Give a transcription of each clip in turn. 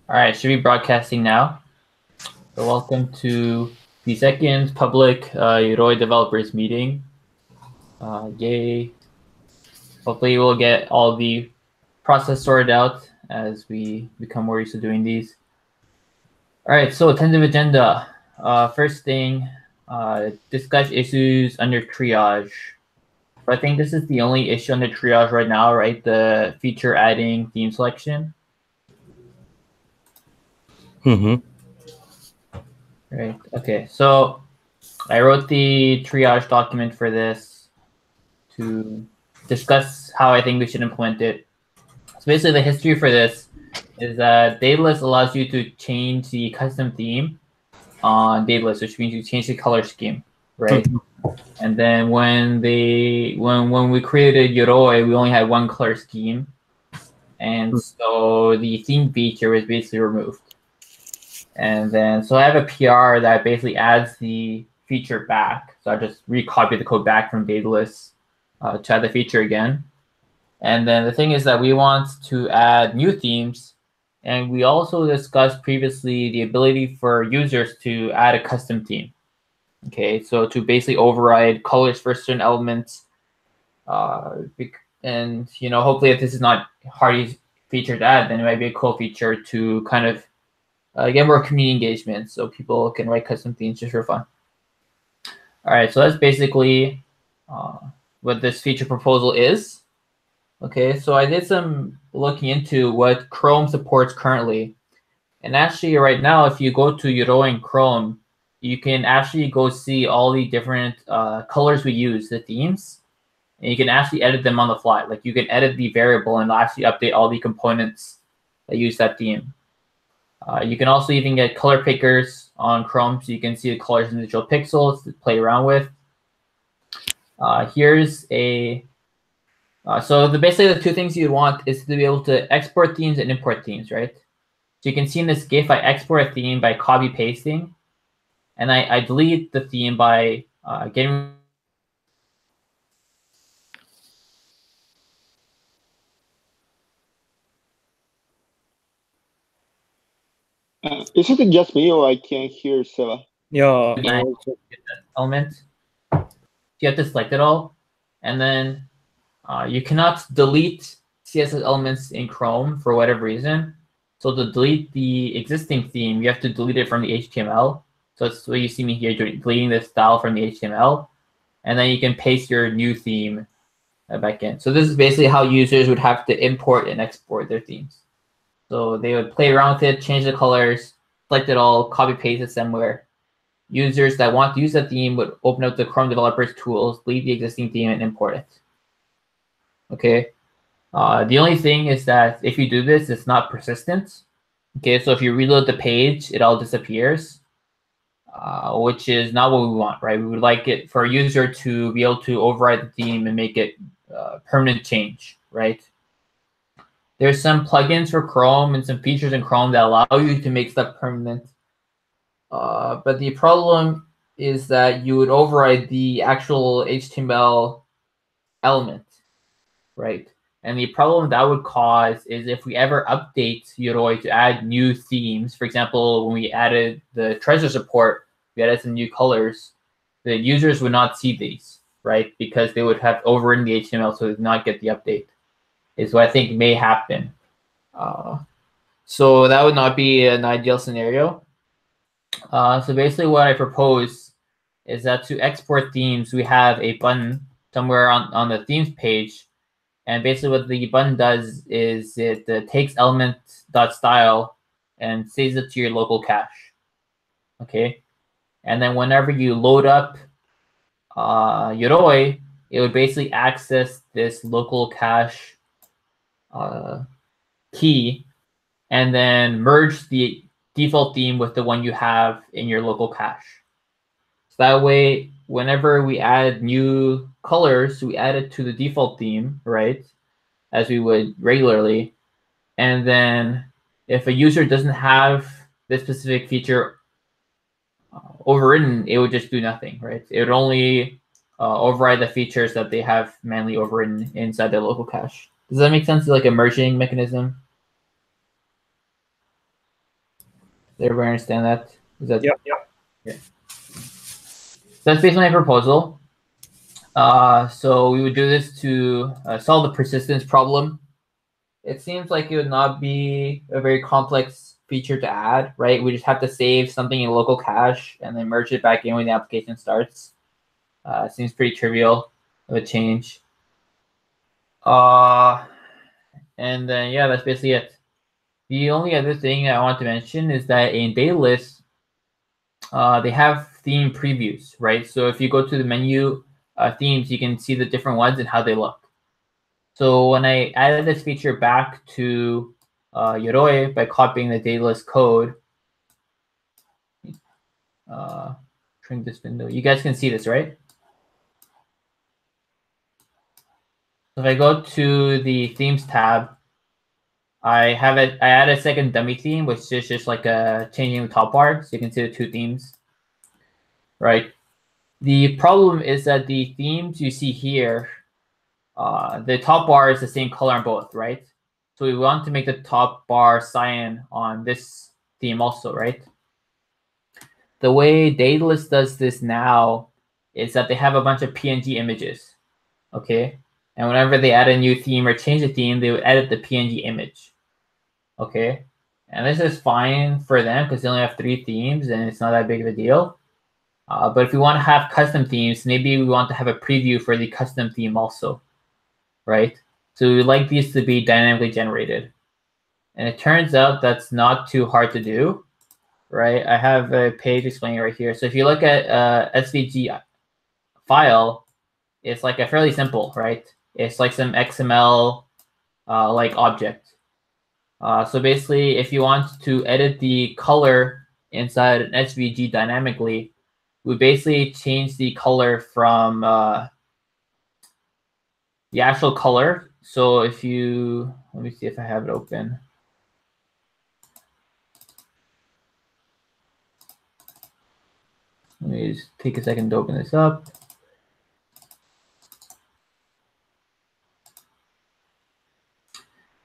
All right, should be broadcasting now. So welcome to the second public Yoroi developers meeting. Yay. Hopefully we'll get all the process sorted out as we become more used to doing these. All right, so tentative agenda. First thing, discuss issues under triage. So I think this is the only issue under triage right now, right? The feature adding theme selection. Right, okay, so I wrote the triage document for this to discuss how I think we should implement it. So basically the history for this is that Daedalus allows you to change the custom theme on Daedalus, which means you change the color scheme, right? And then when we created Yoroi, we only had one color scheme. And so the theme feature was basically removed. And then, so I have a PR that basically adds the feature back. So I just recopy the code back from Daedalus to add the feature again. And then the thing is that we want to add new themes. And we also discussed previously the ability for users to add a custom theme. Okay, so to basically override colors for certain elements. And, you know, hopefully if this is not hard feature to add, then it might be a cool feature to kind of get more community engagement so people can write custom themes just for fun. All right, so that's basically what this feature proposal is. Okay, so I did some looking into what Chrome supports currently. And actually right now, if you go to Yoroi in Chrome, you can actually go see all the different colors we use, the themes. And you can actually edit them on the fly. Like you can edit the variable and actually update all the components that use that theme. You can also even get color pickers on Chrome, so you can see the colors in individual pixels to play around with. Here's a basically the two things you want is to be able to export themes and import themes, right? So you can see in this GIF, I export a theme by copy pasting, and I delete the theme by getting. Is it just me or I can't hear Seva? Yeah. Element. You have to select it all, and then you cannot delete CSS elements in Chrome for whatever reason. So to delete the existing theme, you have to delete it from the HTML. So that's what you see me here, deleting the style from the HTML. And then you can paste your new theme back in. So this is basically how users would have to import and export their themes. So they would play around with it, change the colors, select it all, copy paste it somewhere. Users that want to use the theme would open up the Chrome developers tools, delete the existing theme, and import it. Okay. The only thing is that if you do this, it's not persistent. Okay, so if you reload the page, it all disappears, which is not what we want, right? We would like it for a user to be able to override the theme and make it permanent change, right? There's some plugins for Chrome and some features in Chrome that allow you to make stuff permanent. But the problem is that you would override the actual HTML element, right? And the problem that would cause is if we ever update Yoroi to add new themes, for example, when we added the treasure support, we added some new colors, the users would not see these, right? Because they would have overridden the HTML, so they did not get the update, is what I think may happen. So that would not be an ideal scenario. So basically what I propose is that to export themes, we have a button somewhere on the themes page. And basically what the button does is it takes element.style and saves it to your local cache. Okay. And then whenever you load up Yoroi, it would basically access this local cache key and then merge the default theme with the one you have in your local cache. So that way, whenever we add new colors, we add it to the default theme, right? As we would regularly. And then if a user doesn't have this specific feature overridden, it would just do nothing, right? It would only override the features that they have manually overridden inside their local cache. Does that make sense? Like a merging mechanism? Does everybody understand that? Is that Yep. yeah. So that's basically my proposal. So we would do this to solve the persistence problem. It seems like it would not be a very complex feature to add, right? We just have to save something in local cache and then merge it back in when the application starts. Seems pretty trivial of a change. And then, yeah, that's basically it. The only other thing I want to mention is that in Datalist, they have theme previews, right? So if you go to the menu themes, you can see the different ones and how they look. So when I added this feature back to Yoroi by copying the Datalist code, shrink this window. You guys can see this, right? So if I go to the themes tab, I add a second dummy theme, which is just like a changing the top bar, so you can see the two themes, right? The problem is that the themes you see here, the top bar is the same color on both, right? So we want to make the top bar cyan on this theme also, right? The way Datalist does this now is that they have a bunch of PNG images, okay? And whenever they add a new theme or change a theme, they would edit the PNG image, okay? And this is fine for them because they only have 3 themes and it's not that big of a deal. But if we want to have custom themes, maybe we want to have a preview for the custom theme also, right? So we would like these to be dynamically generated. And it turns out that's not too hard to do, right? I have a page explaining right here. So if you look at SVG file, it's like a fairly simple, right? It's like some XML like object. So basically, if you want to edit the color inside an SVG dynamically, we basically change the color from the actual color. So if you, let me see if I have it open. Let me just take a second to open this up.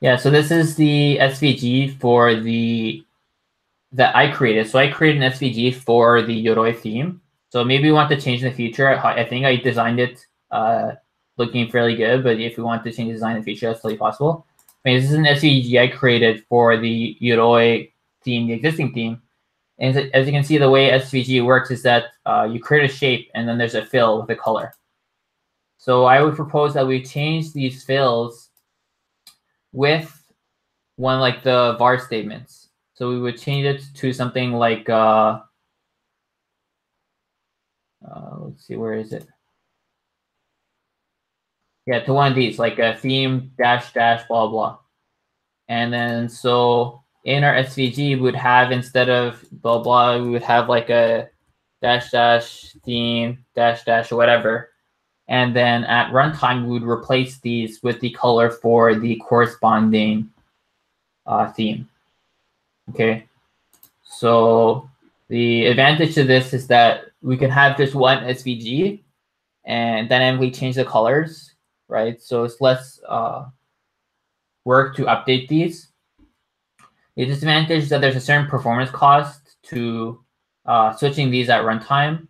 Yeah, so this is the SVG for that I created. So I created an SVG for the Yoroi theme. So maybe we want to change in the future. I think I designed it looking fairly good, but if we want to change the design in the future, that's totally possible. I mean, this is an SVG I created for the Yoroi theme, the existing theme. And as you can see, the way SVG works is that you create a shape and then there's a fill with a color. So I would propose that we change these fills with one like the var statements. So we would change it to something like, let's see, where is it? Yeah, to one of these, like a theme dash dash blah blah. And then so in our SVG, we would have, instead of blah blah, we would have like a dash dash theme dash dash or whatever. And then at runtime, we would replace these with the color for the corresponding theme. Okay. So the advantage to this is that we can have just one SVG and dynamically change the colors, right? So it's less work to update these. The disadvantage is that there's a certain performance cost to switching these at runtime.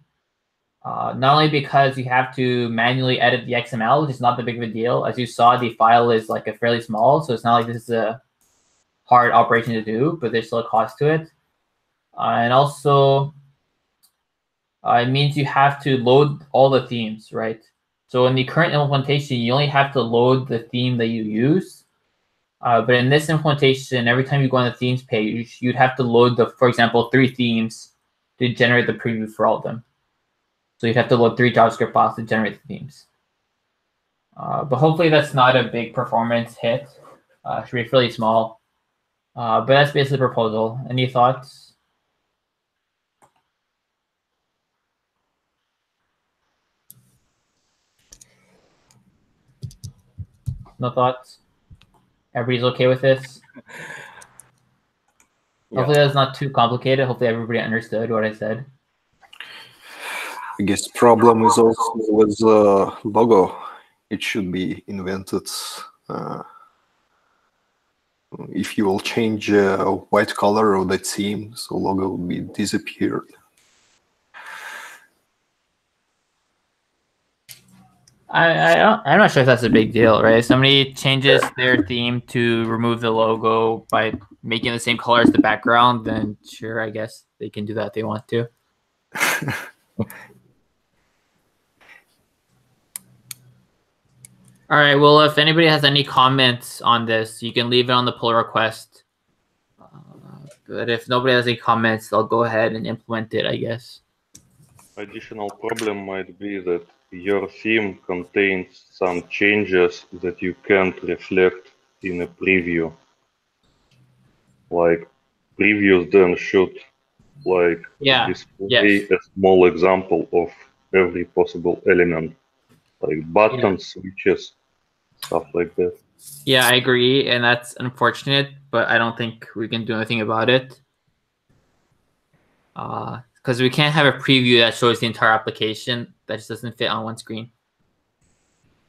Not only because you have to manually edit the XML, which is not that big of a deal. As you saw, the file is like a fairly small, so it's not like this is a hard operation to do, but there's still a cost to it. And also, it means you have to load all the themes, right? So in the current implementation, you only have to load the theme that you use. But in this implementation, every time you go on the themes page, you'd have to load for example, 3 themes to generate the preview for all of them. So you'd have to load 3 JavaScript files to generate the themes. But hopefully that's not a big performance hit. It should be fairly small. But that's basically the proposal. Any thoughts? No thoughts? Everybody's okay with this? Yeah. Hopefully that's not too complicated. Hopefully everybody understood what I said. I guess problem is also with the logo. It should be invented if you will change white color of the theme, so logo will be disappeared. I'm not sure if that's a big deal, right? If somebody changes their theme to remove the logo by making the same color as the background, then sure, I guess they can do that if they want to. All right. Well, if anybody has any comments on this, you can leave it on the pull request. But if nobody has any comments, I'll go ahead and implement it, I guess. Additional problem might be that your theme contains some changes that you can't reflect in a preview. Like previews then should display a small example of every possible element, like buttons, switches, stuff like that. Yeah, I agree, and that's unfortunate, but I don't think we can do anything about it. Because we can't have a preview that shows the entire application. That just doesn't fit on one screen.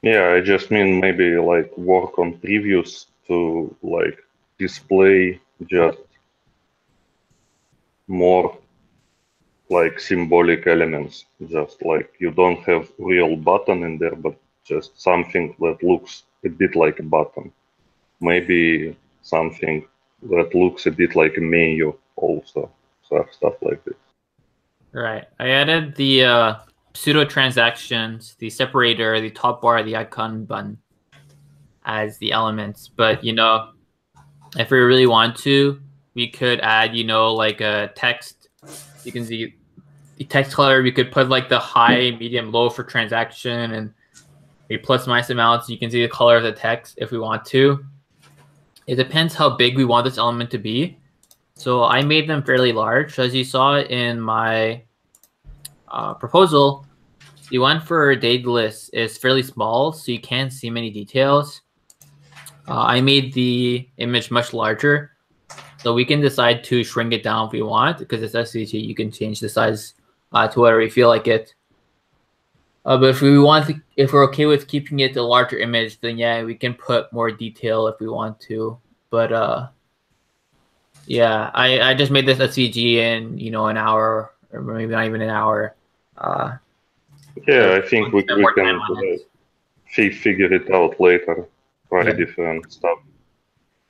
Yeah, I just mean maybe like work on previews to like display just more like symbolic elements. Just like you don't have real button in there, but just something that looks a bit like a button. Maybe something that looks a bit like a menu also. So stuff like this. Right. I added the pseudo transactions, the separator, the top bar, the icon button as the elements. But if we really want to, we could add like a text. You can see the text color. We could put like the high, medium, low for transaction, and a plus minus amounts. You can see the color of the text if we want to. It depends how big we want this element to be. So I made them fairly large. As you saw in my proposal, the one for Daedalus is fairly small, so you can't see many details. I made the image much larger, so we can decide to shrink it down if we want, because it's SVG, you can change the size to whatever you feel like it. But if we're okay with keeping it a larger image, then yeah, we can put more detail if we want to. But yeah, I just made this SVG in an hour, or maybe not even an hour. Yeah, I think we can figure it out later. Try different stuff.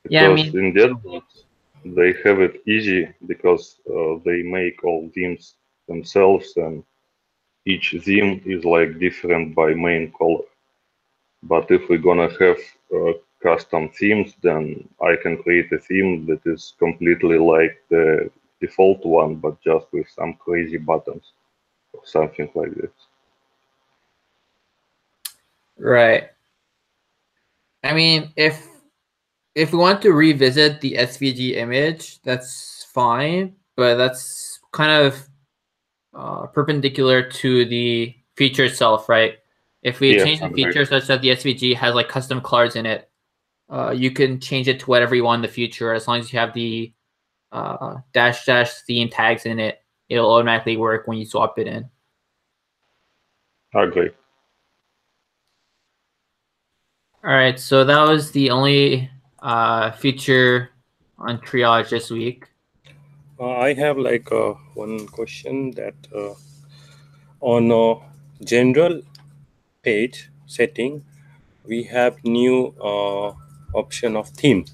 Because in that they have it easy because they make all themes themselves, and each theme is like different by main color. But if we're gonna have custom themes, then I can create a theme that is completely like the default one, but just with some crazy buttons or something like this. Right. I mean, if we want to revisit the SVG image, that's fine, but that's kind of perpendicular to the feature itself, right? If we change the feature such that the SVG has like custom colors in it, you can change it to whatever you want in the future. As long as you have the -- theme tags in it, it'll automatically work when you swap it in. I agree. All right, so that was the only feature on triage this week. I have like one question that on a general page setting, we have new option of theme.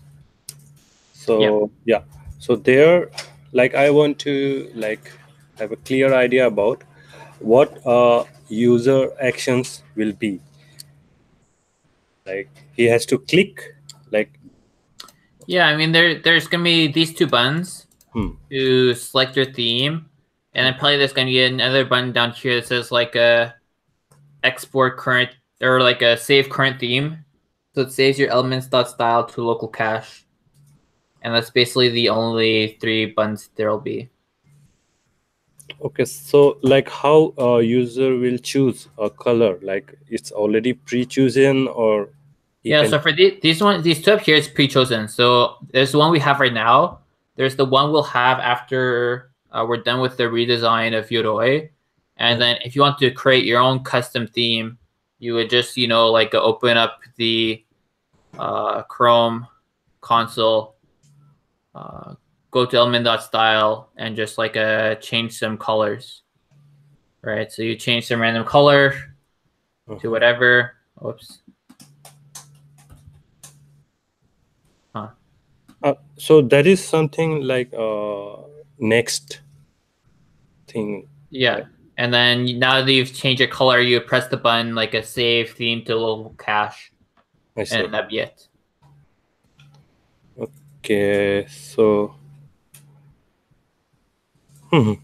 So yeah, so there, like I want to like have a clear idea about what user actions will be. Like he has to click, like. Yeah, I mean there's gonna be these two buttons to select your theme, and then probably there's gonna be another button down here that says like a export current or like a save current theme. So it saves your elements.style to local cache. And that's basically the only three buttons there'll be. Okay, so like how a user will choose a color? Like it's already pre-chosen, or so for these two up here, it's pre-chosen. So there's the one we have right now. There's the one we'll have after we're done with the redesign of Yoroi. And then if you want to create your own custom theme, you would just like open up the Chrome console, go to element.style and just like change some colors, right? So you change some random color to whatever. Whoops. So that is something like next thing. Yeah. Right? And then now that you've changed your color, you press the button like a save theme to local cache, I see. and that'd be it. Okay, so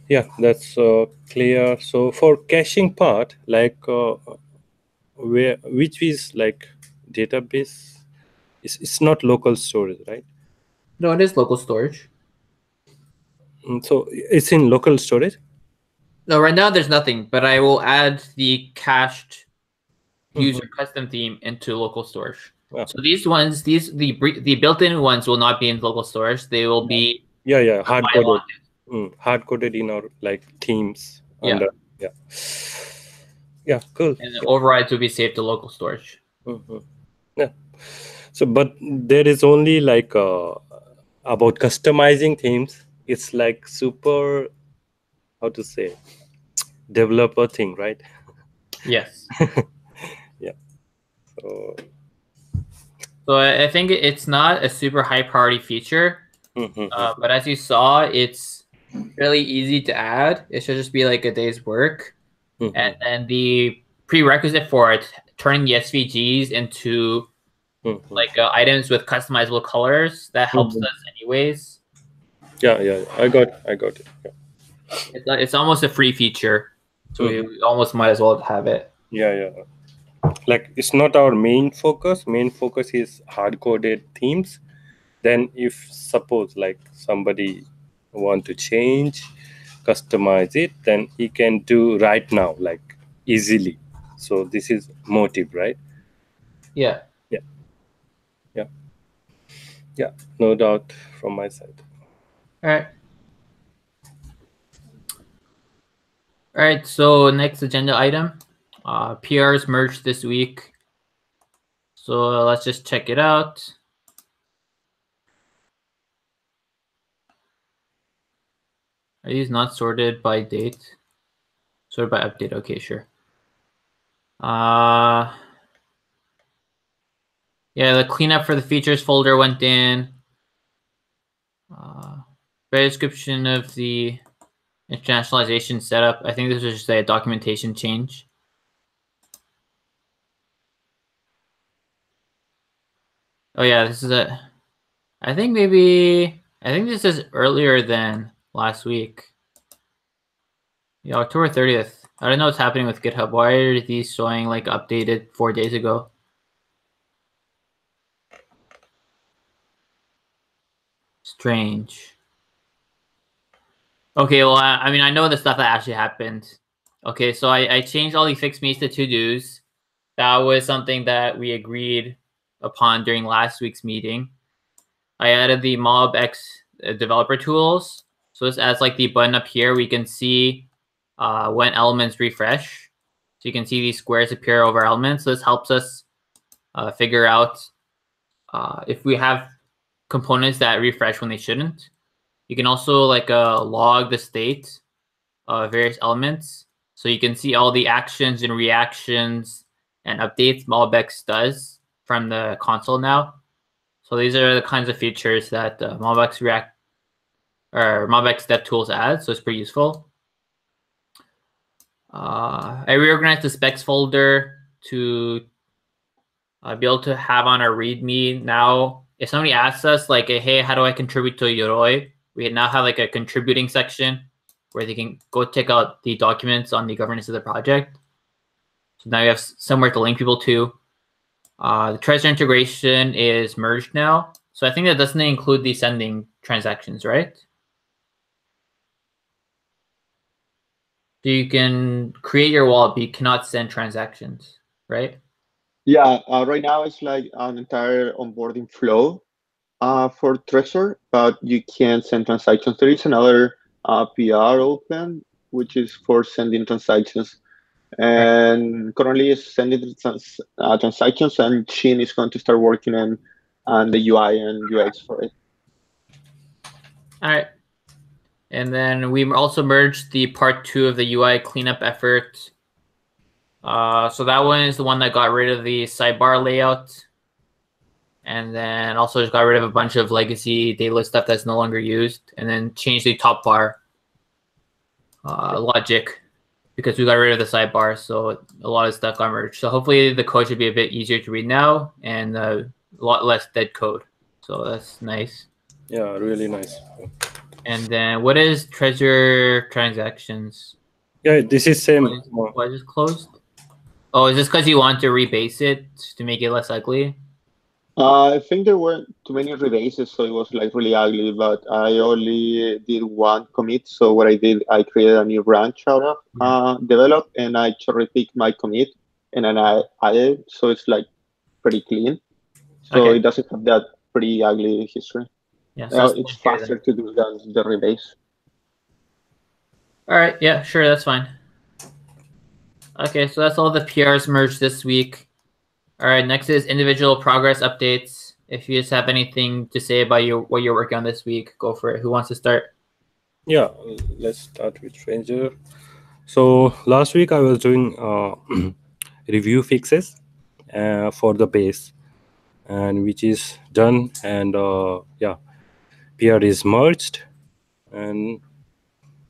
yeah, that's clear. So for caching part, like which is like database, it's not local storage, right? No, it is local storage. So it's in local storage. No, right now there's nothing, but I will add the cached user custom theme into local storage. Wow. So these ones, the built-in ones will not be in local storage. They will be hard coded. Hard coded in our like themes. Yeah. Under, cool. And the overrides will be saved to local storage. Yeah. So, but there is only like about customizing themes. It's like super, how to say, developer thing, right? Yes. Yeah. So I think it's not a super high priority feature, but as you saw, it's really easy to add. It should just be like a day's work. And then the prerequisite for it, turning the SVGs into like items with customizable colors, that helps us anyways. Yeah, I got it. Yeah. It's almost a free feature, so we almost might as well have it. Yeah. Like it's not our main focus. Main focus is hard-coded themes. Then if suppose like somebody want to change, customize it, then he can do right now, like easily. So this is motive, right? Yeah. Yeah, no doubt from my side. All right. So next agenda item, PRs merged this week. So let's just check it out. Are these not sorted by date? Sorted by update. Okay, sure. Yeah, the cleanup for the features folder went in. Better description of the internationalization setup. I think this was just a documentation change. Oh yeah, this is I think this is earlier than last week. Yeah, October 30th. I don't know what's happening with GitHub. Why are these showing like updated 4 days ago? Strange. Okay, well, I mean, I know the stuff that actually happened. Okay, so I changed all the fixed me's to to-dos. That was something that we agreed upon during last week's meeting. I added the MobX developer tools. So this adds like the button up here. We can see when elements refresh. So you can see these squares appear over elements. So this helps us figure out if we have components that refresh when they shouldn't. You can also like log the state of various elements. So you can see all the actions and reactions and updates MobX does from the console now. So these are the kinds of features that MobX React or MobX DevTools adds. So it's pretty useful. I reorganized the specs folder to be able to have on our README now. If somebody asks us like, hey, how do I contribute to Yoroi? We now have like a contributing section where they can go check out the documents on the governance of the project. So now you have somewhere to link people to. The Trezor integration is merged now. So I think that doesn't include the sending transactions, right? So you can create your wallet, but you cannot send transactions, right? Yeah, right now it's like an entire onboarding flow for Trezor, but you can't send transactions. There is another PR open, which is for sending transactions. And currently it's sending transactions, and Sheen is going to start working on and the UI and UX for it. All right. And then we also merged the part 2 of the UI cleanup effort. So that one is the one that got rid of the sidebar layout. And then also just got rid of a bunch of legacy data stuff that's no longer used. And then changed the top bar logic because we got rid of the sidebar. So a lot of stuff got merged. So hopefully the code should be a bit easier to read now and a lot less dead code. So that's nice. Yeah, really nice. And then what is treasure transactions? Yeah, this is same. Why is this closed? Oh, is this because you want to rebase it to make it less ugly? I think there weren't too many rebases, so it was like really ugly, but I only did one commit. So what I did, I created a new branch out of develop, and I cherry picked my commit, and then I added, so it's like pretty clean. So it doesn't have that pretty ugly history. Yeah, so it's faster to do than the rebase. All right, yeah, sure, that's fine. Okay, so that's all the PRs merged this week. All right, next is individual progress updates. If you just have anything to say about what you're working on this week, go for it. Who wants to start? Yeah, let's start with Stranger. So last week I was doing review fixes for the base, and which is done, and yeah, PR is merged, and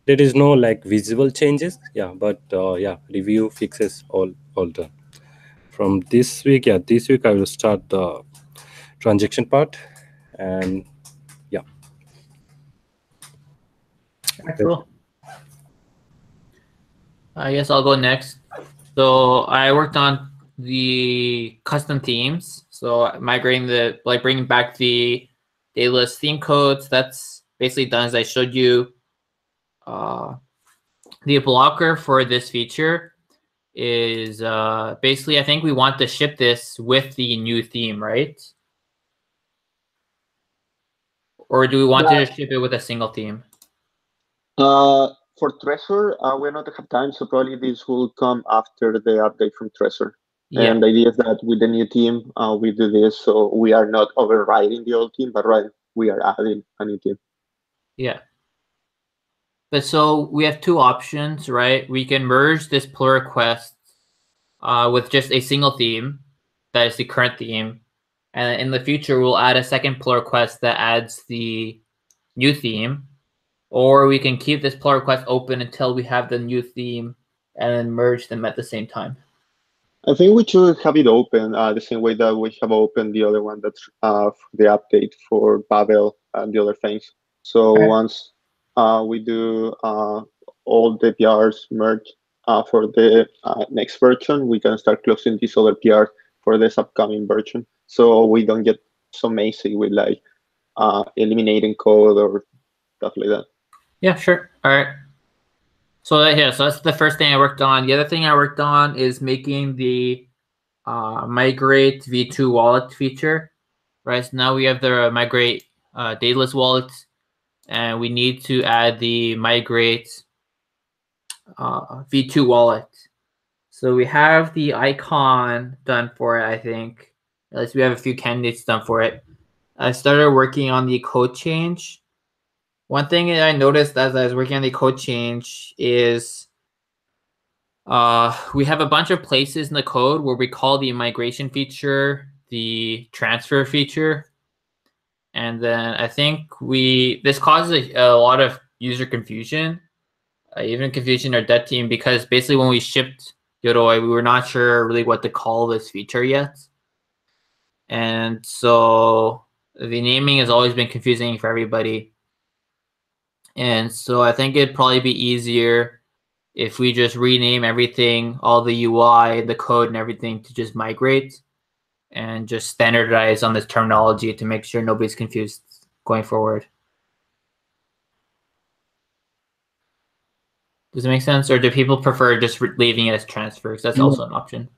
there is no like visible changes. Yeah, but yeah, review fixes all done. From this week, yeah, this week I will start the transaction part, and yeah. Cool. I guess I'll go next. So I worked on the custom themes. So migrating bringing back the Daedalus theme codes. That's basically done as I showed you. The blocker for this feature is basically, I think we want to ship this with the new theme, right? Or do we want to just ship it with a single theme? For Treasure, we don't have time, so probably this will come after the update from Treasure. Yeah. And the idea is that with the new team, we do this, so we are not overriding the old team, but we are adding a new team. Yeah. But so we have two options, right? We can merge this pull request with just a single theme, that is the current theme. And in the future, we'll add a second pull request that adds the new theme. Or we can keep this pull request open until we have the new theme and then merge them at the same time. I think we should have it open the same way that we have opened the other one that's the update for Babel and the other things. So once we do all the PRs merge for the next version, we can start closing these other PRs for this upcoming version. So we don't get so messy with like eliminating code or stuff like that. Yeah, sure. All right. So yeah, so that's the first thing I worked on. The other thing I worked on is making the migrate v2 wallet feature. Right. So now we have the migrate Daedalus wallet, and we need to add the migrate v2 wallet. So we have the icon done for it, I think. At least we have a few candidates done for it. I started working on the code change. One thing that I noticed as I was working on the code change is we have a bunch of places in the code where we call the migration feature the transfer feature. And then I think this causes a lot of user confusion, even confusion in our dev team, because basically when we shipped Yoroi, we were not sure really what to call this feature yet. And so the naming has always been confusing for everybody. And so I think it'd probably be easier if we just rename everything, all the UI, the code and everything to just migrate and just standardize on this terminology to make sure nobody's confused going forward. Does it make sense? Or do people prefer just leaving it as transfer? Because that's also an option.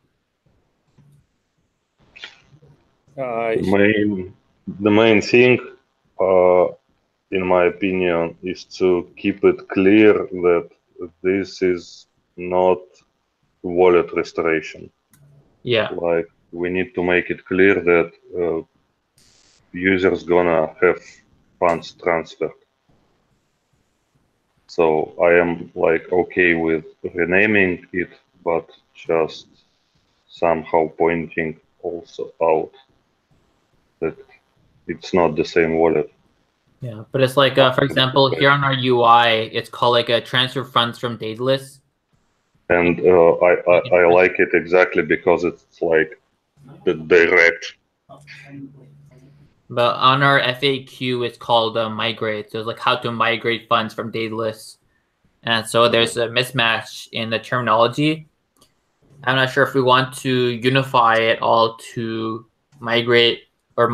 The main thing, in my opinion, is to keep it clear that this is not wallet restoration. Yeah. Like we need to make it clear that users gonna have funds transferred. So I am like okay with renaming it, but just somehow pointing also out that it's not the same wallet. Yeah, but it's like, for example, here on our UI, it's called like a transfer funds from Daedalus. And I like it exactly because it's like the direct. But on our FAQ, it's called migrate. So it's like how to migrate funds from Daedalus. And so there's a mismatch in the terminology. I'm not sure if we want to unify it all to migrate or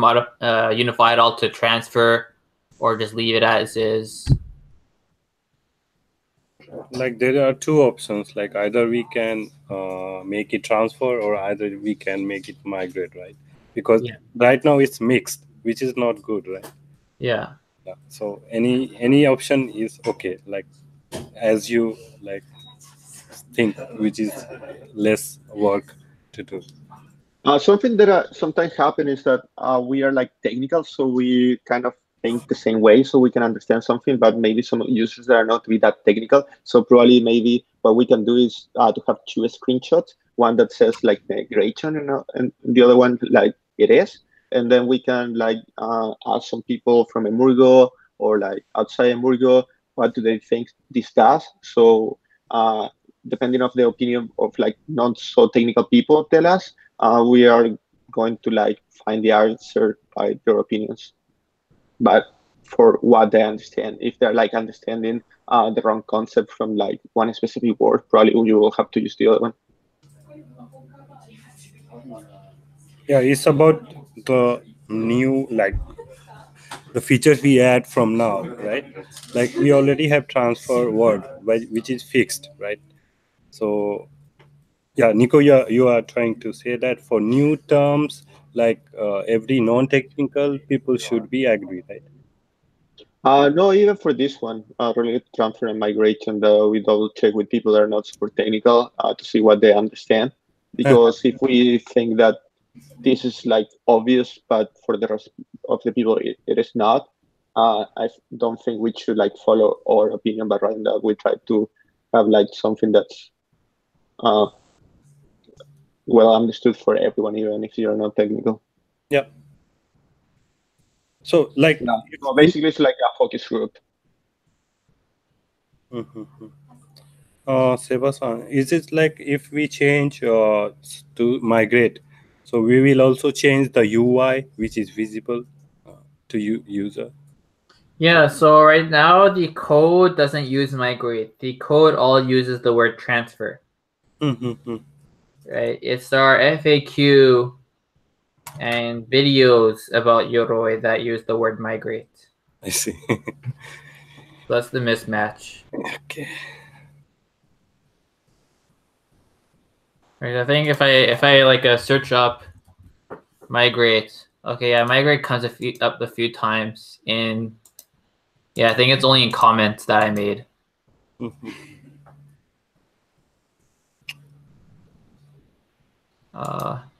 unify it all to transfer, or just leave it as is. Like there are two options. Like either we can make it transfer, or either we can make it migrate, right? Because right now it's mixed, which is not good, right? Yeah. So any option is okay. Like as you like think, which is less work to do. Something that sometimes happen is that we are like technical, so we kind of think the same way, so we can understand something. But maybe some users that are not really that technical, so probably maybe what we can do is to have two screenshots, one that says like migration and the other one like it is, and then we can like ask some people from Emurgo or like outside Emurgo what do they think this does. So depending of the opinion of like not so technical people tell us. We are going to like find the answer by their opinions, but for what they understand. If they're like understanding the wrong concept from like one specific word, probably you will have to use the other one. Yeah, it's about the new like the features we add from now, right? Like we already have transfer word, which is fixed, right? So yeah, Nico, you are trying to say that for new terms, like every non-technical people should be agree, right? No, even for this one, related to transfer and migration, though, we double check with people that are not super technical to see what they understand. Because if we think that this is like obvious, but for the rest of the people it is not, I don't think we should like follow our opinion, but rather that we try to have like something that's well understood for everyone, even if you're not technical. Yeah. So like so basically it's like a focus group. Sebastian, is it like if we change to migrate, so we will also change the UI which is visible to user? Yeah, so right now the code doesn't use migrate. The code all uses the word transfer. Right? It's our FAQ and videos about Yoroi that use the word migrate. I see. That's the mismatch. Okay. Right, I think if I like search up migrate, okay, yeah, migrate comes up a few times in. Yeah, I think it's only in comments that I made.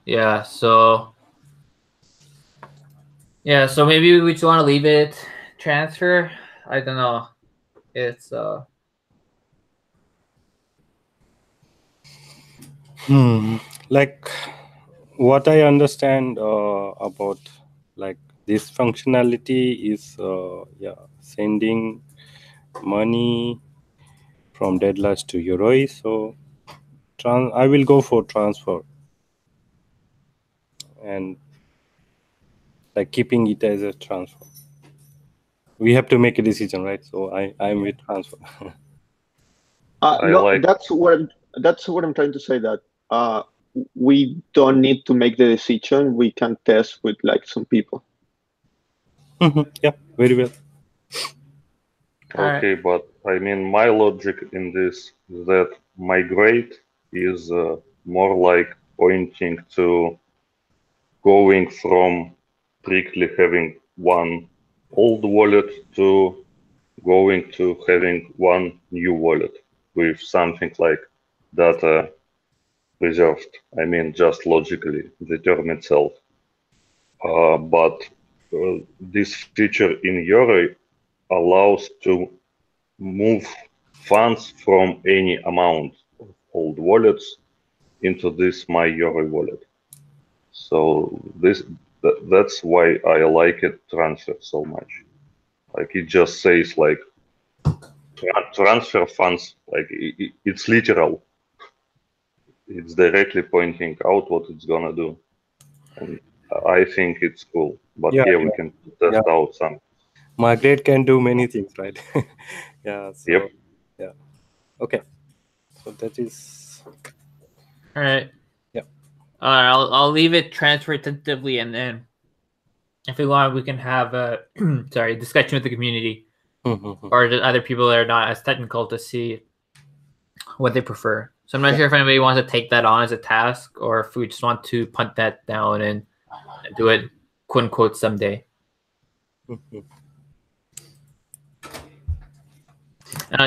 Yeah, so maybe we just want to leave it transfer. I don't know. It's Like what I understand about like this functionality is sending money from Deadlast to Yoroi. So I will go for transfer and like keeping it as a transfer. We have to make a decision, right? So I'm with transfer. No, that's what I'm trying to say, that we don't need to make the decision. We can test with like some people. Yeah, very well. Okay, but I mean, my logic in this is that migrate is more like pointing to going from strictly having one old wallet to going to having one new wallet with something like data reserved. I mean, just logically, the term itself. But this feature in Yoroi allows to move funds from any amount of old wallets into this My Yoroi wallet. So that's why I like it transfer so much. Like it just says like transfer funds, like it's literal. It's directly pointing out what it's gonna do, and I think it's cool. But Yeah, yeah, yeah, we can test out some. Migrate can do many things, right? Yeah. So Yep. yeah. Okay. So that is. All right. Yeah. I'll leave it transferred tentatively, and then if we want, we can have a discussion with the community or the other people that are not as technical to see what they prefer. So I'm not sure if anybody wants to take that on as a task, or if we just want to punt that down and do it quote unquote someday.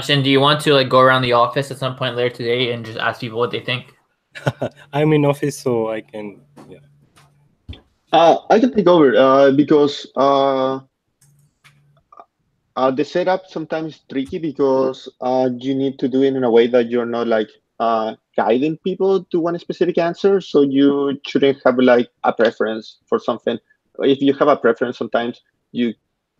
Shin, do you want to like go around the office at some point later today and just ask people what they think? I'm in office, so I can. Yeah. I can take over because the setup sometimes tricky because you need to do it in a way that you're not like guiding people to one specific answer. So you shouldn't have like a preference for something. If you have a preference, sometimes you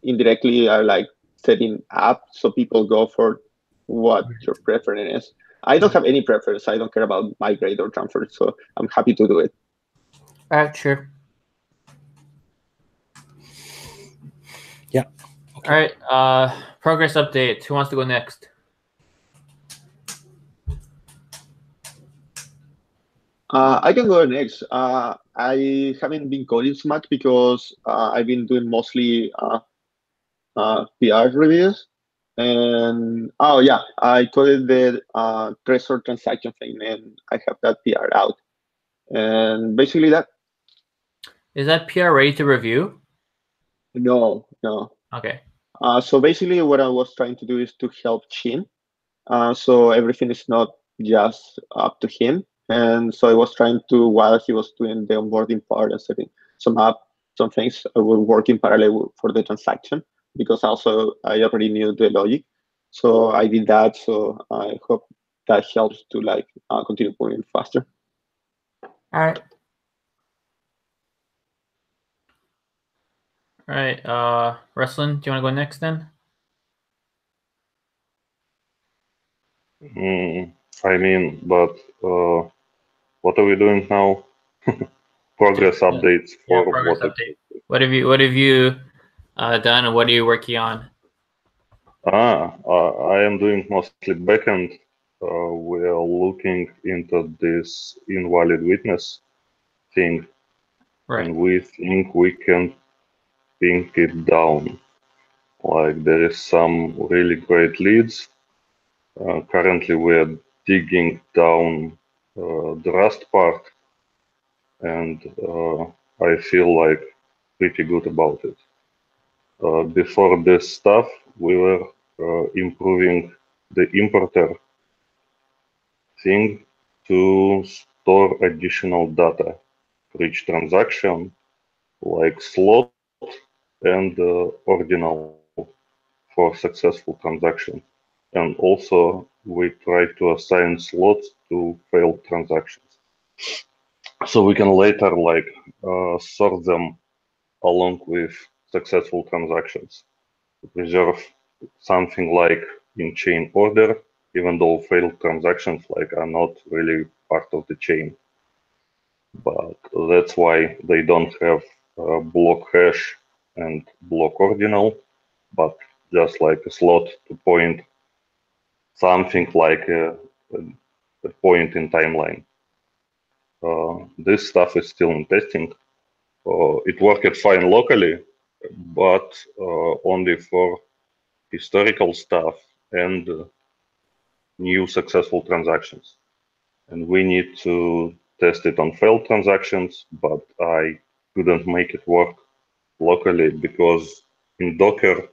indirectly are like setting up so people go for what your preference is. I don't have any preference. I don't care about migrate or transfer, so I'm happy to do it. All right, sure. Yeah. Okay. All right. Progress update. Who wants to go next? I can go next. I haven't been coding so much because I've been doing mostly PR reviews. And oh yeah, I coded the Trezor transaction thing, and I have that PR out. And basically that. Is that PR ready to review? No. Okay. So basically, what I was trying to do is to help Chin. So everything is not just up to him. And so I was trying to, while he was doing the onboarding part and setting some things, I would work in parallel for the transaction because also I already knew the logic. So I did that. So I hope that helps to like continue moving faster. All right. All right. Ruslan, do you want to go next then? I mean, but what are we doing now? Progress updates for progress what? update. What have you done, and what are you working on? I am doing mostly backend. We are looking into this invalid witness thing, Right. and we think we can pin it down. Like there is some really great leads. Currently, we are digging down the Rust part, and I feel like pretty good about it. Before this stuff, we were improving the importer thing to store additional data for each transaction, like slot and ordinal for successful transactions. And also, we try to assign slots to failed transactions. So we can later like sort them along with successful transactions to preserve something like in chain order, even though failed transactions like are not really part of the chain. But that's why they don't have block hash and block ordinal, but just like a slot to point something like a point in timeline. This stuff is still in testing. It worked fine locally, but only for historical stuff and new successful transactions. And we need to test it on failed transactions, but I couldn't make it work locally because in Docker,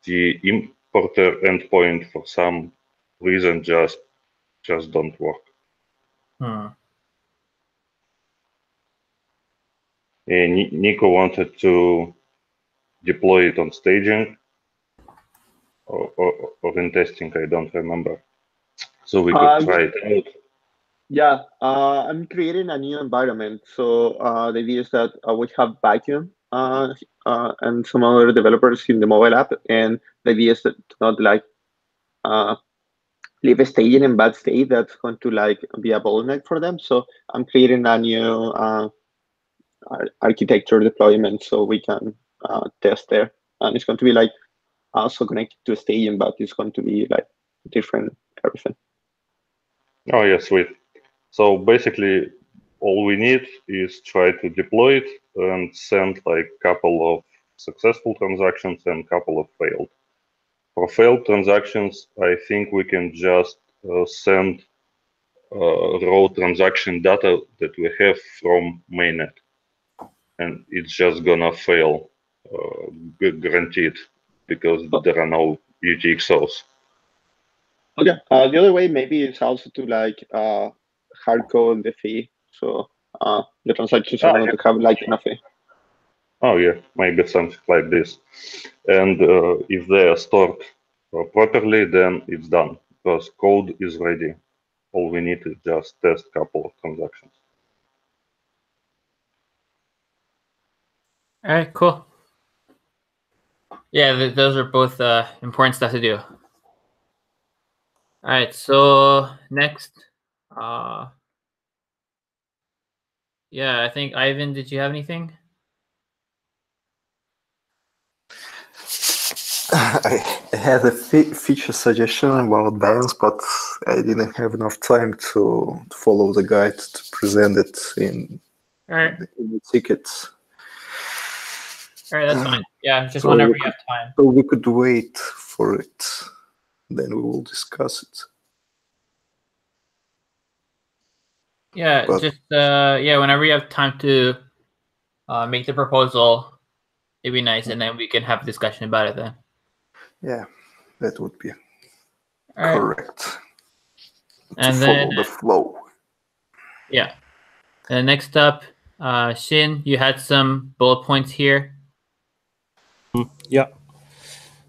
the importer endpoint for some reason just don't work. And Nico wanted to deploy it on staging or in testing. I don't remember. So we could try it out. Yeah, I'm creating a new environment. So the idea is that we have vacuum and some other developers in the mobile app, and the idea is that to not like leave a staging in bad state that's going to like be a bottleneck for them. So I'm creating a new architecture deployment so we can test there, and it's going to be like also connected to a staging, but it's going to be like different everything. Oh yeah, sweet. So basically, all we need is try to deploy it and send like couple of successful transactions and couple of failed. For failed transactions, I think we can just send raw transaction data that we have from mainnet, and it's just gonna fail, guaranteed, because there are no UTXOs. Okay. The other way maybe is also to like hard code the fee, so the transactions are going to have like enough fee. Oh yeah, maybe something like this. And if they are stored properly, then it's done because code is ready. All we need is just test a couple of transactions. All right, cool. Yeah, those are both important stuff to do. All right, so next, yeah, I think Ivan, did you have anything? I had a feature suggestion about balance, but I didn't have enough time to follow the guide to present it in the tickets. All right, that's fine. Yeah, just so whenever you have time. So we could wait for it, then we will discuss it. Yeah, but just yeah, whenever you have time to make the proposal, it'd be nice, and then we can have a discussion about it then. Yeah, that would be correct. And to then follow the flow. Yeah. And next up, Shin, you had some bullet points here. Yeah.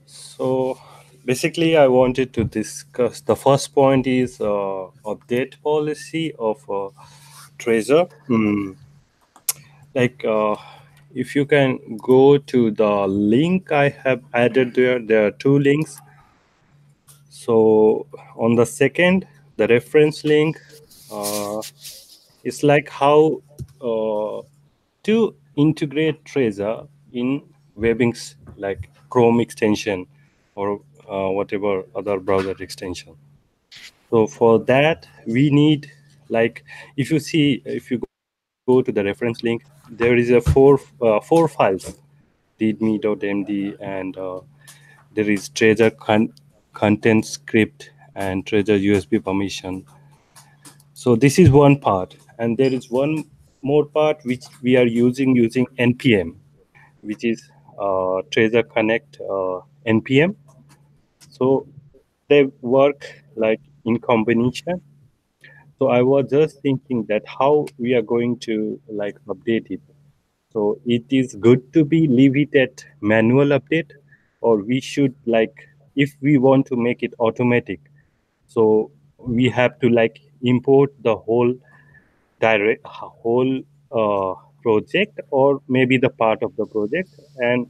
So basically, I wanted to discuss the first point is update policy of Trezor. Like if you can go to the link I have added there are two links. So on the second, the reference link, it's like how to integrate Trezor in webbing's like Chrome extension or whatever other browser extension. So for that, we need, like, if you go to the reference link, there is a four files, readme.md, and there is Trezor content script and Trezor USB permission. So this is one part, and there is one more part which we are using npm, which is Trezor Connect npm. So they work like in combination. So I was just thinking that how we are going to like update it. So it is good to leave it at manual update, or we should, like, if we want to make it automatic, so we have to like import the whole project, or maybe the part of the project. And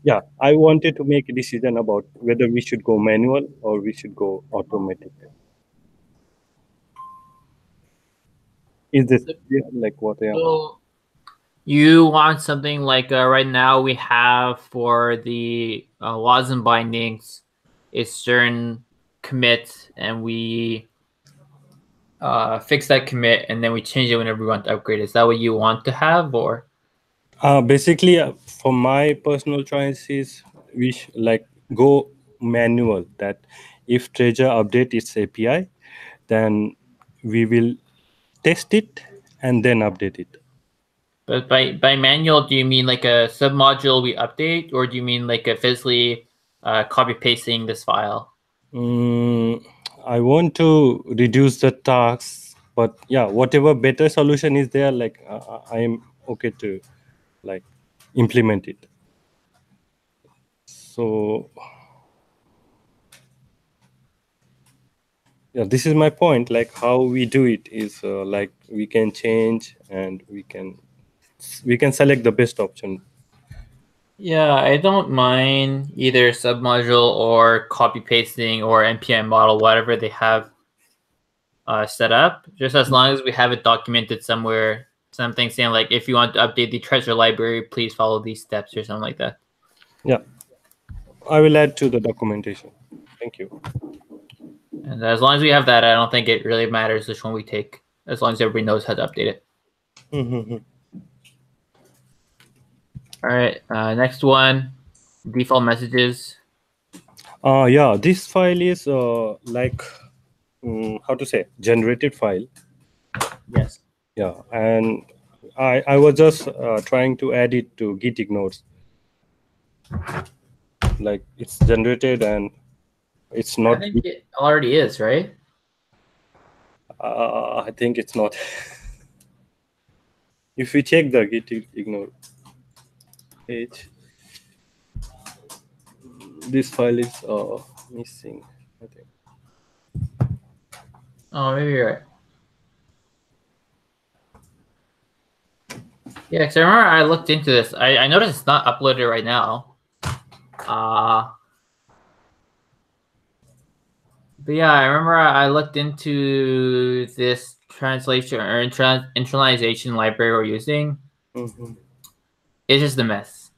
yeah, I wanted to make a decision about whether we should go manual or we should go automatic. Is this like what I am? So you want something like right now we have for the laws and bindings a certain commit, and we fix that commit, and then we change it whenever we want to upgrade. Is that what you want to have, or? Basically, for my personal choices, we like go manual. That if Trezor update its API, then we will test it and then update it. But by manual, do you mean like a submodule we update, or do you mean like a physically copy pasting this file? I want to reduce the tasks, but yeah, whatever better solution is there, like I am okay to like implement it. So yeah, this is my point. Like how we do it is like we can change and we can select the best option. Yeah, I don't mind either submodule or copy pasting or npm model, whatever they have set up, just as long as we have it documented somewhere, something saying like, if you want to update the treasure library, please follow these steps or something like that. Yeah, I will add to the documentation. Thank you. And as long as we have that, I don't think it really matters which one we take, as long as everybody knows how to update it. All right, next one, default messages. Yeah, this file is like how to say, generated file. Yes. Yeah, and I was just trying to add it to git ignores. Like it's generated and it's not. I think it already is, right? I think it's not. If we check the git ignore page, this file is missing, I think. Oh, maybe you're right. Yeah, because I remember I looked into this. I noticed it's not uploaded right now. But yeah, I remember I looked into this translation or internalization library we're using. It's just a mess.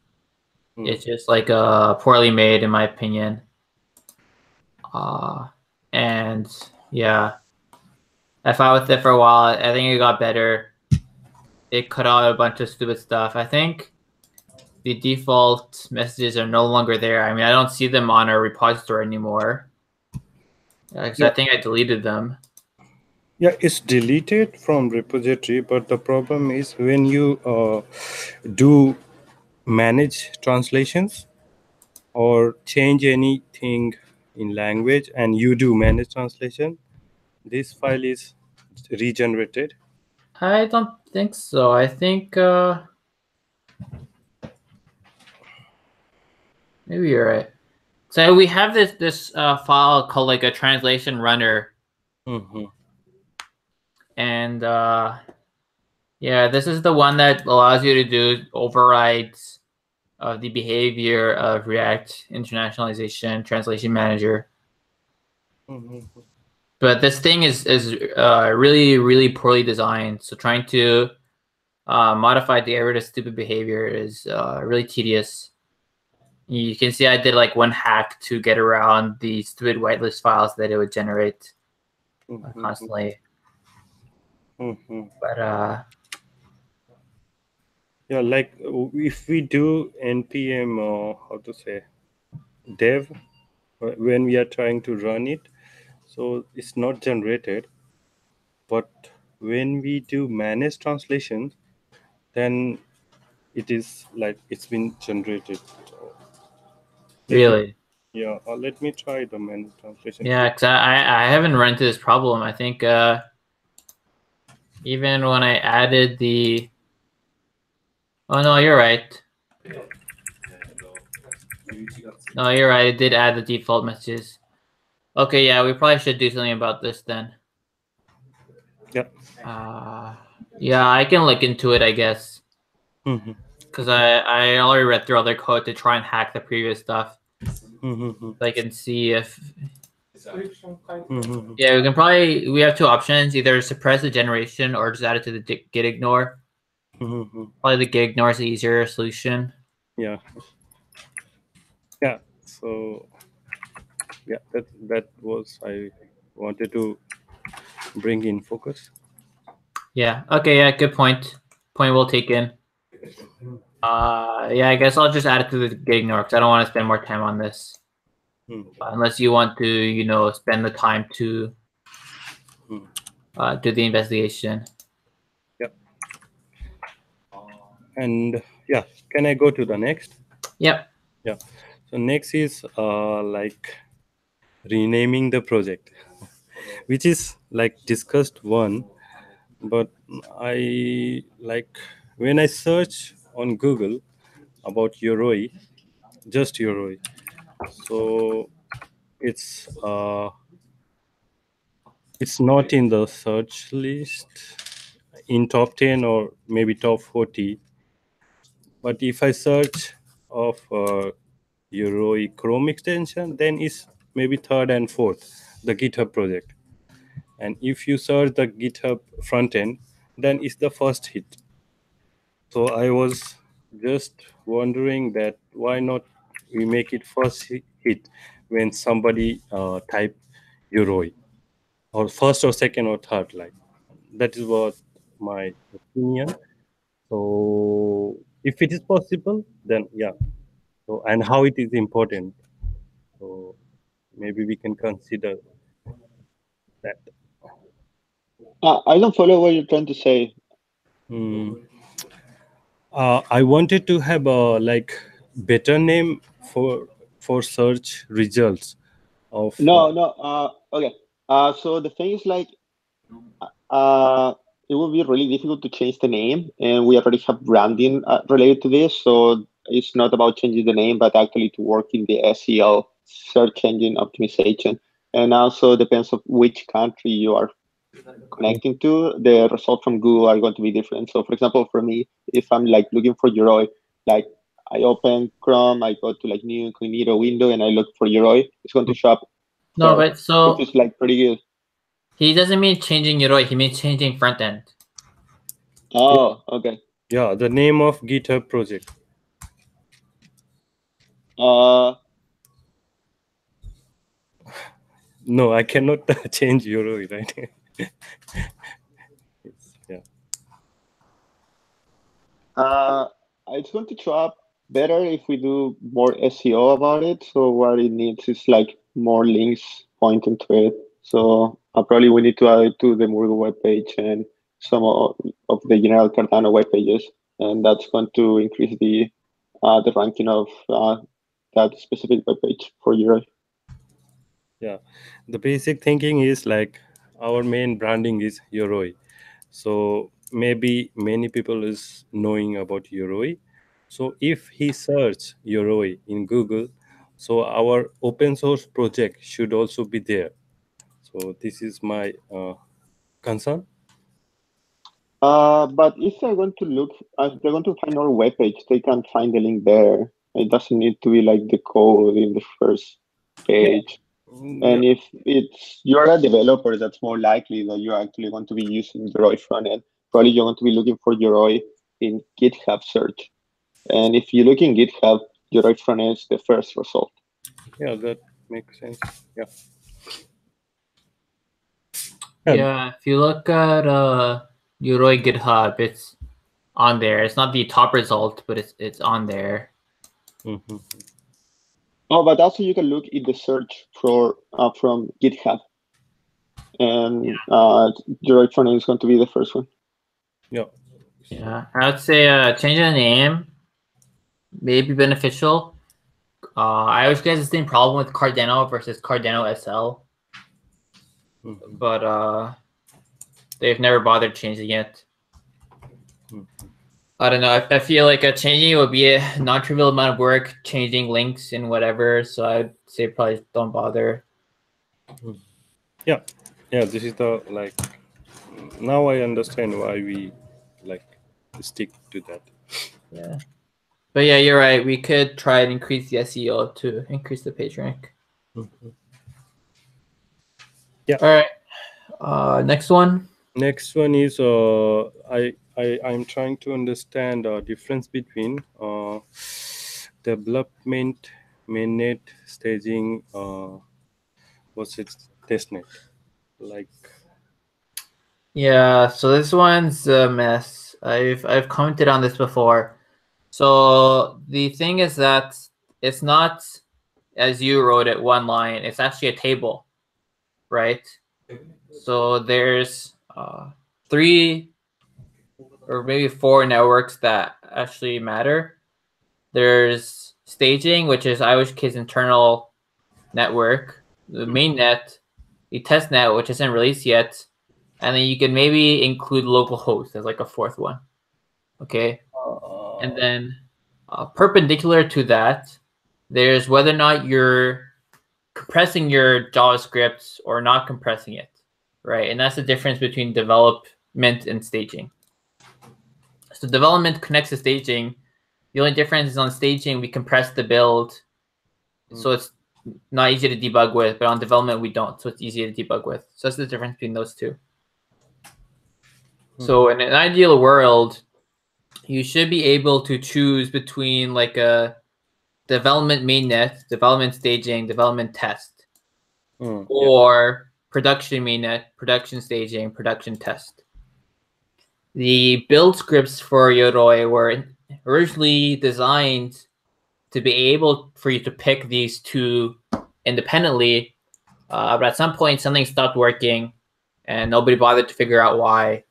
It's just like poorly made, in my opinion. And yeah, I fought with it for a while. I think it got better. It cut out a bunch of stupid stuff. I think the default messages are no longer there. I mean, I don't see them on our repository anymore. Because I think I deleted them. Yeah, it's deleted from repository, but the problem is when you do manage translations or change anything in language and you do manage translation, this file is regenerated. I don't think so. I think maybe you're right. So we have this file called like a translation runner. And yeah, this is the one that allows you to do overrides of the behavior of React Internationalization Translation Manager. But this thing is really, really poorly designed. So trying to modify to get rid of stupid behavior is really tedious. You can see I did like one hack to get around the stupid whitelist files that it would generate constantly. But yeah, like if we do npm how to say dev when we are trying to run it, so it's not generated. But when we do manage translations, then it is like it's been generated. really, Let me try the manage translation. yeah, because I haven't run into this problem. I think even when I added the, oh no, you're right. No, you're right. I did add the default messages. Okay, yeah, we probably should do something about this then. Yeah. Yeah, I can look into it, I guess. Because I already read through other code to try and hack the previous stuff. So I can see if. Yeah, we can probably. We have two options: either suppress the generation or just add it to the git ignore. Probably the git ignore is the easier solution. Yeah. So yeah, that was I wanted to bring in focus. Yeah. Okay. Yeah. Good point. Point well taken. Yeah. I guess I'll just add it to the git ignore because I don't want to spend more time on this. Unless you want to, spend the time to do the investigation. Yep. And yeah, can I go to the next? Yep. Yeah. So next is like renaming the project, which is like discussed one, but I like when I search on Google about Yoroi, just Yoroi, So it's not in the search list in top 10 or maybe top 40. But if I search of Yoroi Chrome extension, then it's maybe third and fourth, the GitHub project. And if you search the GitHub front end, then it's the first hit. So I was just wondering that why not we make it first hit when somebody type Yoroi, or first or second or third, like that is what my opinion. So if it is possible, then yeah. So and how it is important. So maybe we can consider that. I don't follow what you're trying to say. Hmm. I wanted to have a like better name for search results of. No. Okay. So the thing is like, it will be really difficult to change the name, and we already have branding related to this. So it's not about changing the name, but actually to work in the SEO, search engine optimization, and also depends on which country you are connecting to. The results from Google are going to be different. So, for example, for me, if I'm like looking for Yoroi, like I open Chrome, I go to like new incognito window, and I look for Yoroi, it's going to show up. No, There, but so which is like pretty good. he doesn't mean changing Yoroi. He means changing front end. Oh, okay. Yeah, the name of GitHub project. No, I cannot change Yoroi, right? Yeah. It's going to show up better if we do more SEO about it. So what it needs is like more links pointing to it. So probably we need to add it to the Murgo webpage and some of the general Cardano web pages, and that's going to increase the ranking of that specific webpage for Europe. Yeah, the basic thinking is like our main branding is Yoroi. So maybe many people is knowing about Yoroi. So if he search Yoroi in Google, so our open source project should also be there. So this is my concern. But if they're going to look, if they're going to find our webpage, they can find the link there. It doesn't need to be like the code in the first page. Yeah. And if you're a developer, that's more likely that you're actually going to be using Yoroi frontend. Probably you're going to be looking for Yoroi in GitHub search. And if you look in GitHub, Yoroi frontend is the first result. Yeah, that makes sense. Yeah. Yeah, if you look at Yoroi GitHub, it's on there. It's not the top result, but it's on there. Mm-hmm. Oh, but also you can look in the search for from GitHub, and Yoroi frontend is going to be the first one. Yeah. Yeah, I would say changing the name may be beneficial. I always get the same problem with Cardano versus Cardano SL, but they've never bothered changing it. I don't know. I feel like changing it would be a non-trivial amount of work, changing links and whatever. So I'd say probably don't bother. Yeah. This is the like. Now I understand why we like stick to that. Yeah. But yeah, you're right. We could try and increase the SEO to increase the page rank. Yeah. All right. Next one. Next one is I'm trying to understand the difference between development mainnet staging versus testnet. Like. Yeah. So this one's a mess. I've commented on this before. So the thing is that it's not as you wrote it, one line. It's actually a table, right? So there's 3 or maybe 4 networks that actually matter. There's staging, which is IOHK's internal network, the main net, the test net, which isn't released yet, and then you can maybe include localhost as like a 4th one. Okay, and then perpendicular to that, There's whether or not you're compressing your JavaScript or not compressing it, right? And that's the difference between development and staging. So development connects to staging. The only difference is on staging, we compress the build, so it's not easy to debug with, but on development, we don't, so it's easy to debug with. So that's the difference between those two. So in an ideal world, you should be able to choose between like a development mainnet, development staging, development test, or production mainnet, production staging, production test. The build scripts for Yoroi were originally designed to be able for you to pick these two independently, but at some point something stopped working and nobody bothered to figure out why.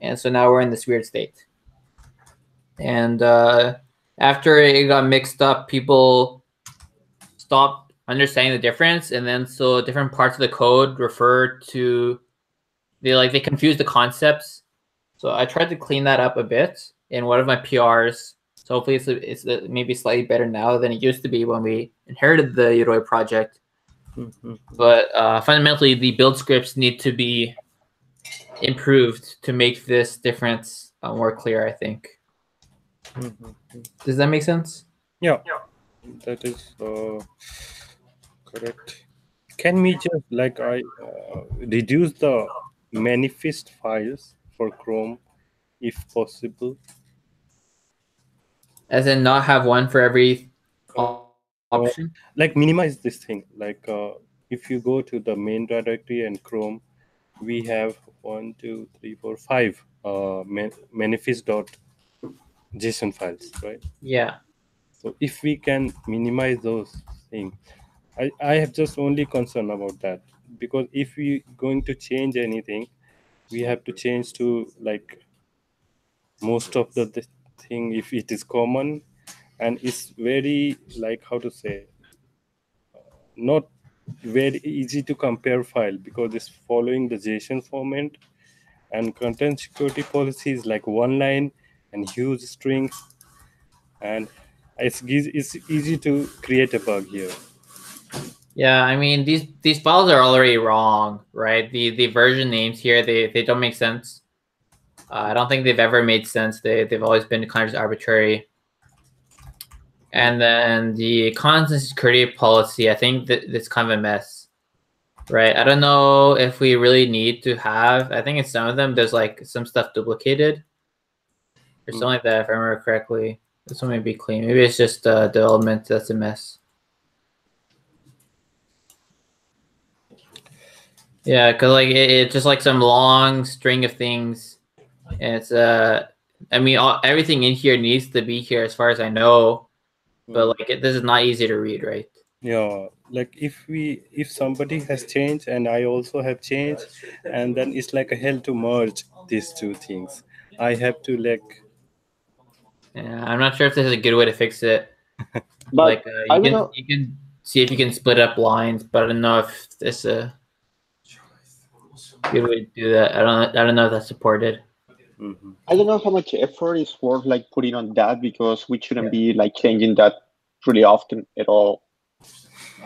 And so now we're in this weird state. And after it got mixed up, people stopped understanding the difference, and then so different parts of the code refer to they confuse the concepts. So I tried to clean that up a bit in one of my PRs. So hopefully it's maybe slightly better now than it used to be when we inherited the Yoroi project. But fundamentally, the build scripts need to be improved to make this difference more clear, I think. Does that make sense? Yeah, that is correct. Can we just reduce the manifest files for Chrome if possible? As in not have one for every option? Like minimize this thing. Like if you go to the main directory and Chrome, we have 1, 2, 3, 4, 5 manifest.json files, right? Yeah. So if we can minimize those things, I have just only concern about that, because if we going to change anything, we have to change to like most of the thing if it is common, and it's very like how to say not very easy to compare file because it's following the JSON format, and content security policy is like one line and huge strings, and it's easy to create a bug here. Yeah, I mean these files are already wrong, right? The version names here they don't make sense. I don't think they've ever made sense. They've always been kind of just arbitrary. And then the content security policy, I think that it's kind of a mess, right? I don't know if we really need to have. I think in some of them there's like some stuff duplicated or something like that, if I remember correctly. This one may be clean. Maybe it's just development that's a mess. Yeah, because like it's just like some long string of things, and it's I mean everything in here needs to be here as far as I know, but like this is not easy to read, right? Yeah, like if somebody has changed and I also have changed, and then it's like a hell to merge these two things. I have to like. Yeah, I'm not sure if this is a good way to fix it. But Like you can see if you can split up lines, but I don't know if this is a good way to do that. I don't know if that's supported. I don't know how much effort is worth like putting on that, because we shouldn't be like changing that really often at all.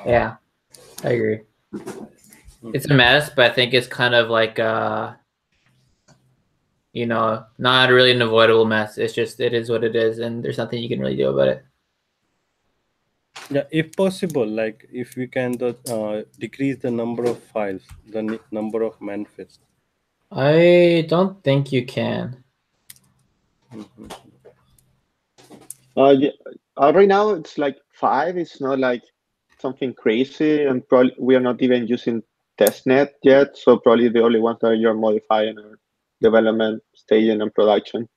Yeah, I agree. It's a mess, but I think it's kind of like you know, not really an avoidable mess. It's just it is what it is, and there's nothing you can really do about it. Yeah, if possible, like if we can decrease the number of files, the number of manifests. I don't think you can. Right now it's like 5. It's not like something crazy, and probably we are not even using testnet yet. So probably the only ones that you're modifying are development, staging, and production.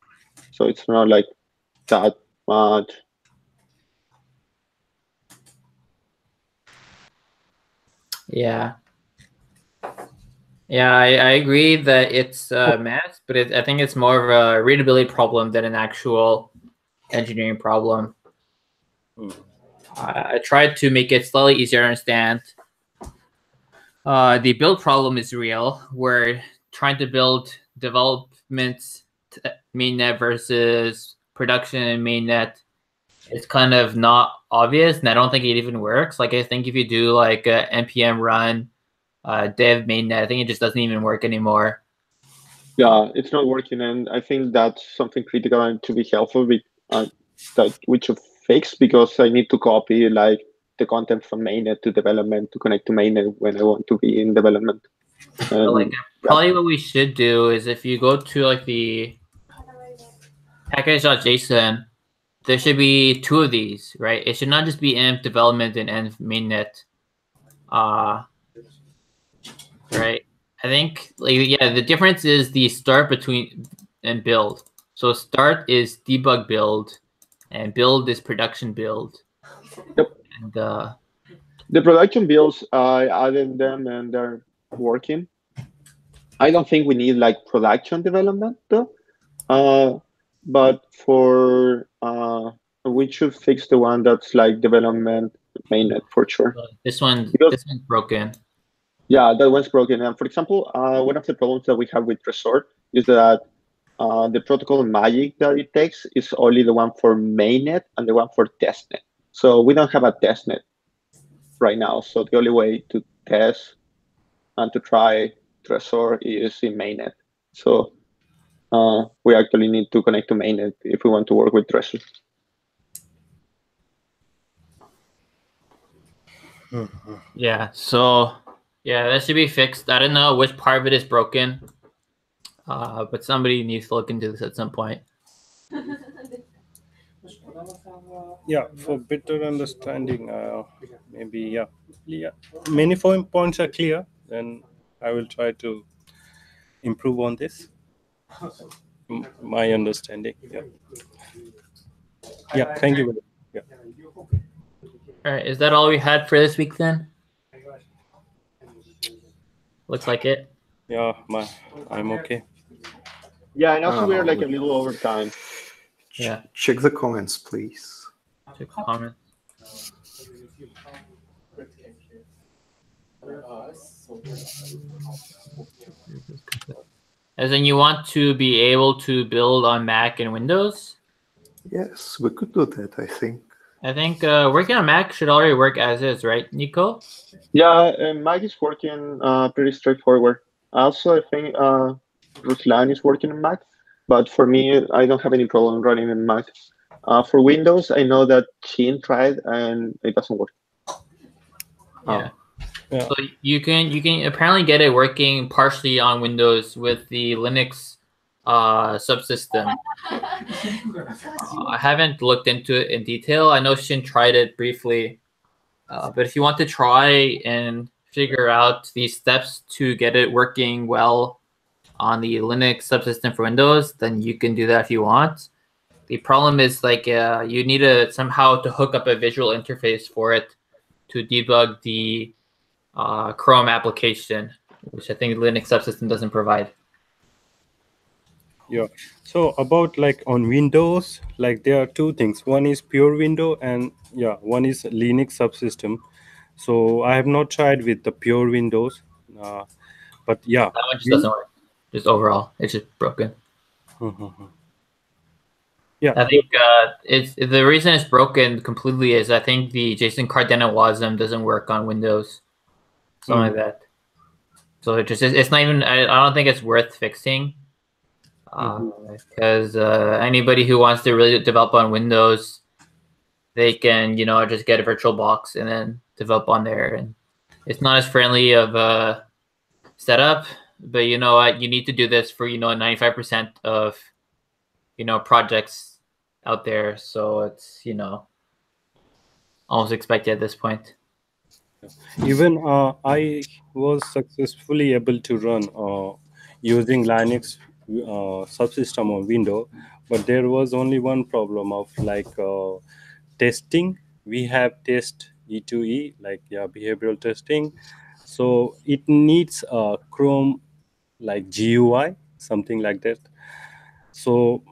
So it's not like that much. Yeah. Yeah, I agree that it's a mess, but I think it's more of a readability problem than an actual engineering problem. I tried to make it slightly easier to understand. The build problem is real. We're trying to build development mainnet versus production and mainnet. it's kind of not obvious, and I don't think it even works. Like I think if you do like a npm run dev mainnet, I think it just doesn't even work anymore. Yeah, it's not working, and I think that's something critical and to be helpful with that we should fix, because I need to copy like the content from mainnet to development to connect to mainnet when I want to be in development. So like probably what we should do is if you go to like the package.json, there should be two of these, right? It should not just be env development and env mainnet. Right. I think like yeah, the difference is the start between and build. So start is debug build, and build is production build. Yep. And the production builds, I added them and they're working. I don't think we need like production development though. But for we should fix the one that's like development mainnet for sure. This one's broken. Yeah, that one's broken. And for example, one of the problems that we have with Trezor is that the protocol magic that it takes is only the one for mainnet and the one for testnet. So we don't have a testnet right now. So the only way to test and to try Trezor is in mainnet. So we actually need to connect to mainnet if we want to work with Trezor. Yeah, so yeah, that should be fixed. I don't know which part of it is broken, but somebody needs to look into this at some point. Yeah, for better understanding, maybe yeah, many points are clear. Then I will try to improve on this. My understanding. Yeah. Thank you. Yeah. All right, is that all we had for this week then? Looks like it. Yeah, I'm okay. Yeah, and also we're like a little over time. Yeah. Check the comments, please. Check the comments. As in, you want to be able to build on Mac and Windows? Yes, we could do that, I think. I think working on Mac should already work as is, right, Nico? Yeah, Mac is working pretty straightforward. Also, I think Ruslan is working on Mac, but for me, I don't have any problem running in Mac. For Windows, I know that Chin tried and it doesn't work. Yeah. So you can apparently get it working partially on Windows with the Linux subsystem. I haven't looked into it in detail. I know Shin tried it briefly, but if you want to try and figure out these steps to get it working well on the Linux subsystem for Windows, then you can do that if you want. The problem is like you need to somehow to hook up a visual interface for it to debug the Chrome application, which I think Linux subsystem doesn't provide. Yeah. So about like on Windows, like there are two things. One is pure window, and one is Linux subsystem. So I have not tried with the pure Windows, but yeah, that one just doesn't work. Just overall, it's just broken. Yeah, I think it's the reason it's broken completely is I think the JSON Cardano WASM doesn't work on Windows, something like that. So it's not even. I don't think it's worth fixing. Because anybody who wants to really develop on Windows, they can, just get a virtual box and then develop on there. And it's not as friendly of a setup, but you know what? You need to do this for, 95% of, projects out there. So it's, almost expected at this point. Even I was successfully able to run using Linux subsystem on Windows, but there was only one problem of like testing. We have test E2E, like behavioral testing, so it needs Chrome like GUI, something like that. So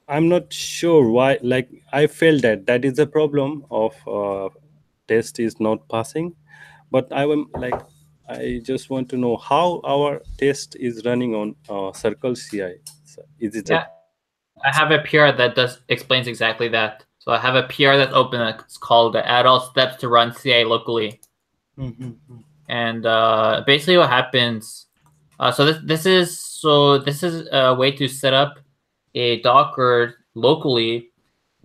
I'm not sure why, like I felt that is a problem of test is not passing, but I just want to know how our test is running on Circle CI. So is it I have a PR that explains exactly that. So I have a PR that's open. It's called "Add all steps to run CI locally." And basically, what happens? So this is a way to set up a Docker locally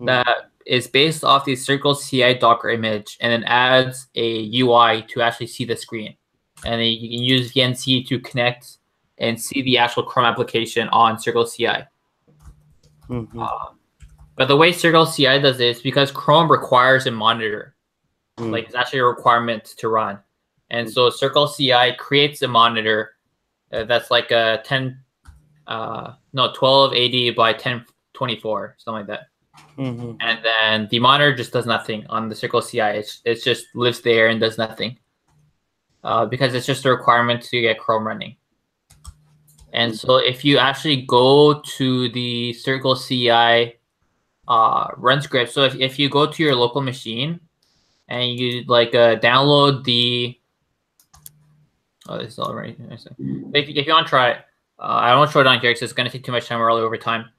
that is based off the Circle CI Docker image, and then adds a UI to actually see the screen. And then you can use VNC to connect and see the actual Chrome application on Circle CI. But the way Circle CI does it is because Chrome requires a monitor. Like it's actually a requirement to run. And so Circle CI creates a monitor that's like a 1280 by 1024, something like that. And then the monitor just does nothing on the Circle CI. It just lives there and does nothing because it's just a requirement to get Chrome running. And so if you actually go to the Circle CI run script, so if you go to your local machine and you download the this is all right. If you want to try it, I won't show it on here because it's going to take too much time early over time.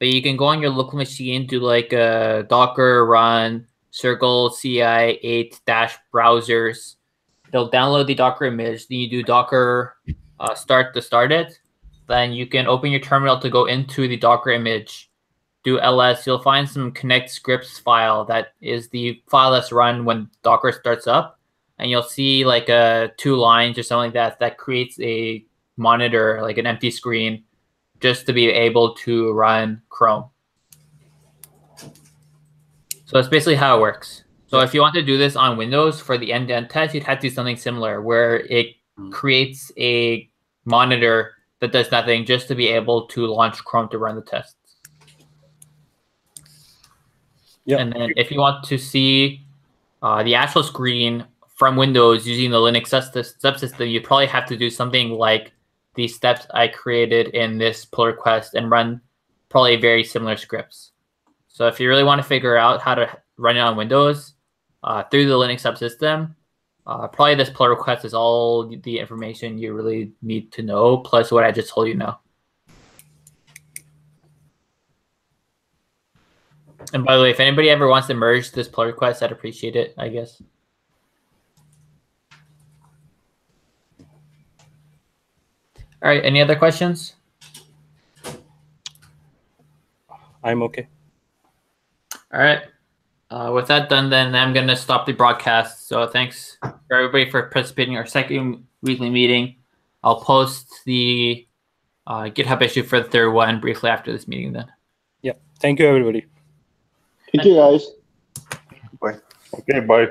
But you can go on your local machine, do like a Docker run Circle CI 8-browsers. It'll download the Docker image. Then you do Docker start to start it. Then you can open your terminal to go into the Docker image. Do ls. You'll find some connect scripts file that is the file that's run when Docker starts up. And you'll see like 2 lines or something like that creates a monitor, like an empty screen, just to be able to run Chrome. So that's basically how it works. So if you want to do this on Windows for the end-to-end test, you'd have to do something similar where it creates a monitor that does nothing just to be able to launch Chrome to run the tests. And then if you want to see the actual screen from Windows using the Linux subsystem, you probably have to do something like the steps I created in this pull request and run probably very similar scripts. So if you really want to figure out how to run it on Windows through the Linux subsystem, probably this pull request is all the information you really need to know, plus what I just told you now. And by the way, if anybody ever wants to merge this pull request, I'd appreciate it, I guess. All right, any other questions? I'm okay. All right. With that done, then I'm going to stop the broadcast. So thanks for everybody for participating in our second weekly meeting. I'll post the GitHub issue for the third one briefly after this meeting then. Yeah. Thank you, everybody. Thank you, guys. Bye. Okay, bye.